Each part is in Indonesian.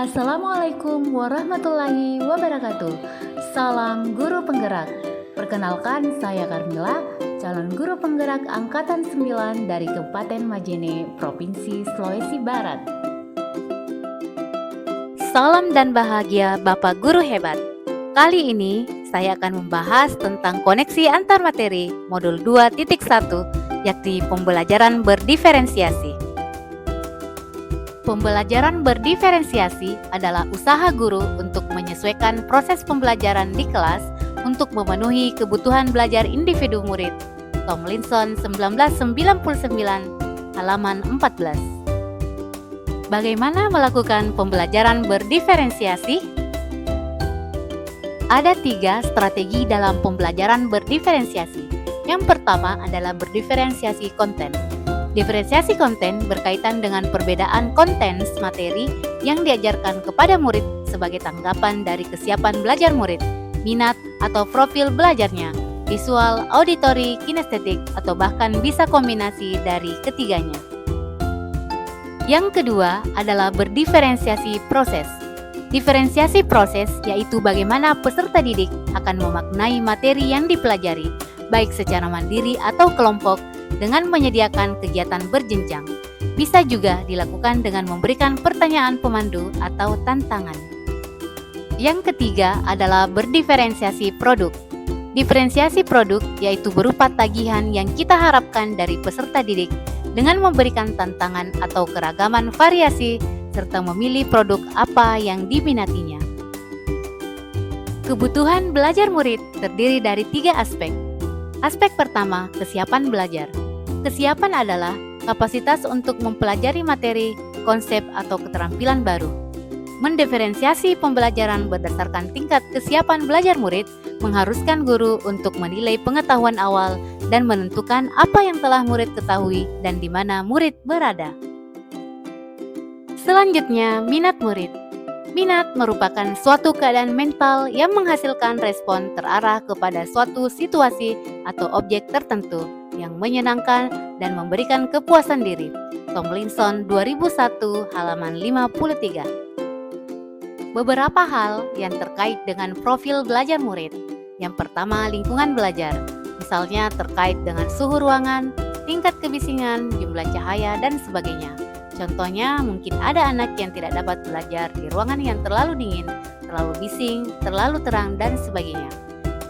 Assalamualaikum warahmatullahi wabarakatuh. Salam guru penggerak. Perkenalkan, saya Carmila, calon guru penggerak angkatan 9 dari Kabupaten Majene, Provinsi Sulawesi Barat. Salam dan bahagia Bapak Guru hebat. Kali ini saya akan membahas tentang koneksi antar materi modul 2.1, yakni pembelajaran berdiferensiasi. Pembelajaran berdiferensiasi adalah usaha guru untuk menyesuaikan proses pembelajaran di kelas untuk memenuhi kebutuhan belajar individu murid. Tomlinson 1999, halaman 14. Bagaimana melakukan pembelajaran berdiferensiasi? Ada 3 strategi dalam pembelajaran berdiferensiasi. Yang pertama adalah berdiferensiasi konten. Diferensiasi konten berkaitan dengan perbedaan konten materi yang diajarkan kepada murid sebagai tanggapan dari kesiapan belajar murid, minat atau profil belajarnya, visual, auditori, kinestetik, atau bahkan bisa kombinasi dari ketiganya. Yang kedua adalah berdiferensiasi proses. Diferensiasi proses yaitu bagaimana peserta didik akan memaknai materi yang dipelajari, baik secara mandiri atau kelompok, dengan menyediakan kegiatan berjenjang. Bisa juga dilakukan dengan memberikan pertanyaan pemandu atau tantangan. Yang ketiga adalah berdiferensiasi produk. Diferensiasi produk yaitu berupa tagihan yang kita harapkan dari peserta didik dengan memberikan tantangan atau keragaman variasi serta memilih produk apa yang diminatinya. Kebutuhan belajar murid terdiri dari 3 aspek. Aspek pertama, kesiapan belajar. Kesiapan adalah kapasitas untuk mempelajari materi, konsep, atau keterampilan baru. Mendiferensiasi pembelajaran berdasarkan tingkat kesiapan belajar murid mengharuskan guru untuk menilai pengetahuan awal dan menentukan apa yang telah murid ketahui dan di mana murid berada. Selanjutnya, minat murid. Minat merupakan suatu keadaan mental yang menghasilkan respon terarah kepada suatu situasi atau objek tertentu yang menyenangkan dan memberikan kepuasan diri. Tomlinson 2001, halaman 53. Beberapa hal yang terkait dengan profil belajar murid. Yang pertama, lingkungan belajar. Misalnya terkait dengan suhu ruangan, tingkat kebisingan, jumlah cahaya, dan sebagainya. Contohnya, mungkin ada anak yang tidak dapat belajar di ruangan yang terlalu dingin, terlalu bising, terlalu terang, dan sebagainya.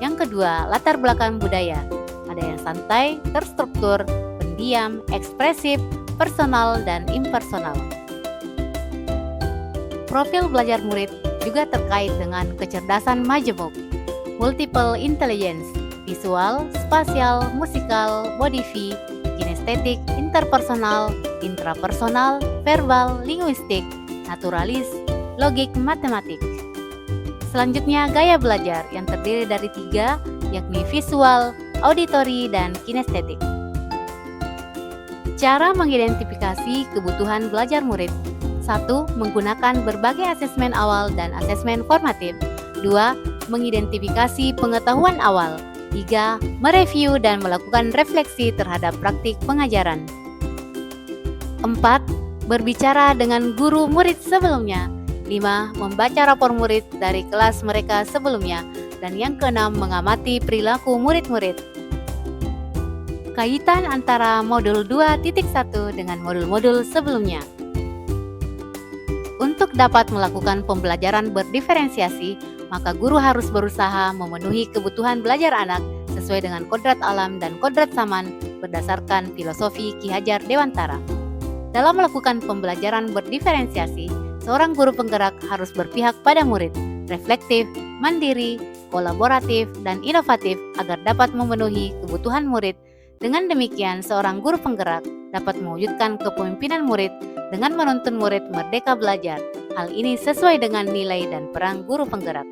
Yang kedua, latar belakang budaya. Ada yang santai, terstruktur, pendiam, ekspresif, personal, dan impersonal. Profil belajar murid juga terkait dengan kecerdasan majemuk, multiple intelligence, visual, spasial, musikal, body fee, kinestetik, interpersonal, intrapersonal, verbal, linguistik, naturalis, logik, matematik. Selanjutnya, gaya belajar yang terdiri dari 3, yakni visual, auditori, dan kinestetik. Cara mengidentifikasi kebutuhan belajar murid. 1. Menggunakan berbagai asesmen awal dan asesmen formatif. 2. Mengidentifikasi pengetahuan awal. 3. Mereview dan melakukan refleksi terhadap praktik pengajaran. 4. Berbicara dengan guru murid sebelumnya. 5. Membaca rapor murid dari kelas mereka sebelumnya. Dan yang keenam, mengamati perilaku murid-murid. Kaitan antara modul 2.1 dengan modul-modul sebelumnya. Untuk dapat melakukan pembelajaran berdiferensiasi, maka guru harus berusaha memenuhi kebutuhan belajar anak sesuai dengan kodrat alam dan kodrat zaman berdasarkan filosofi Ki Hajar Dewantara. Dalam melakukan pembelajaran berdiferensiasi, seorang guru penggerak harus berpihak pada murid, reflektif, mandiri, kolaboratif, dan inovatif agar dapat memenuhi kebutuhan murid. Dengan demikian, seorang guru penggerak dapat mewujudkan kepemimpinan murid dengan menuntun murid merdeka belajar. Hal ini sesuai dengan nilai dan peran guru penggerak.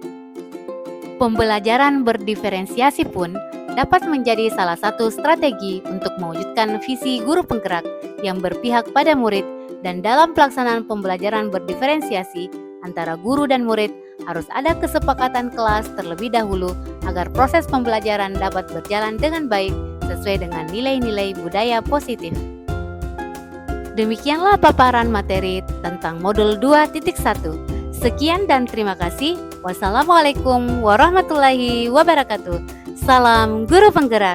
Pembelajaran berdiferensiasi pun dapat menjadi salah satu strategi untuk mewujudkan visi guru penggerak yang berpihak pada murid, dan dalam pelaksanaan pembelajaran berdiferensiasi antara guru dan murid harus ada kesepakatan kelas terlebih dahulu agar proses pembelajaran dapat berjalan dengan baik sesuai dengan nilai-nilai budaya positif. Demikianlah paparan materi tentang modul 2.1. Sekian dan terima kasih. Wassalamualaikum warahmatullahi wabarakatuh. Salam Guru Penggerak.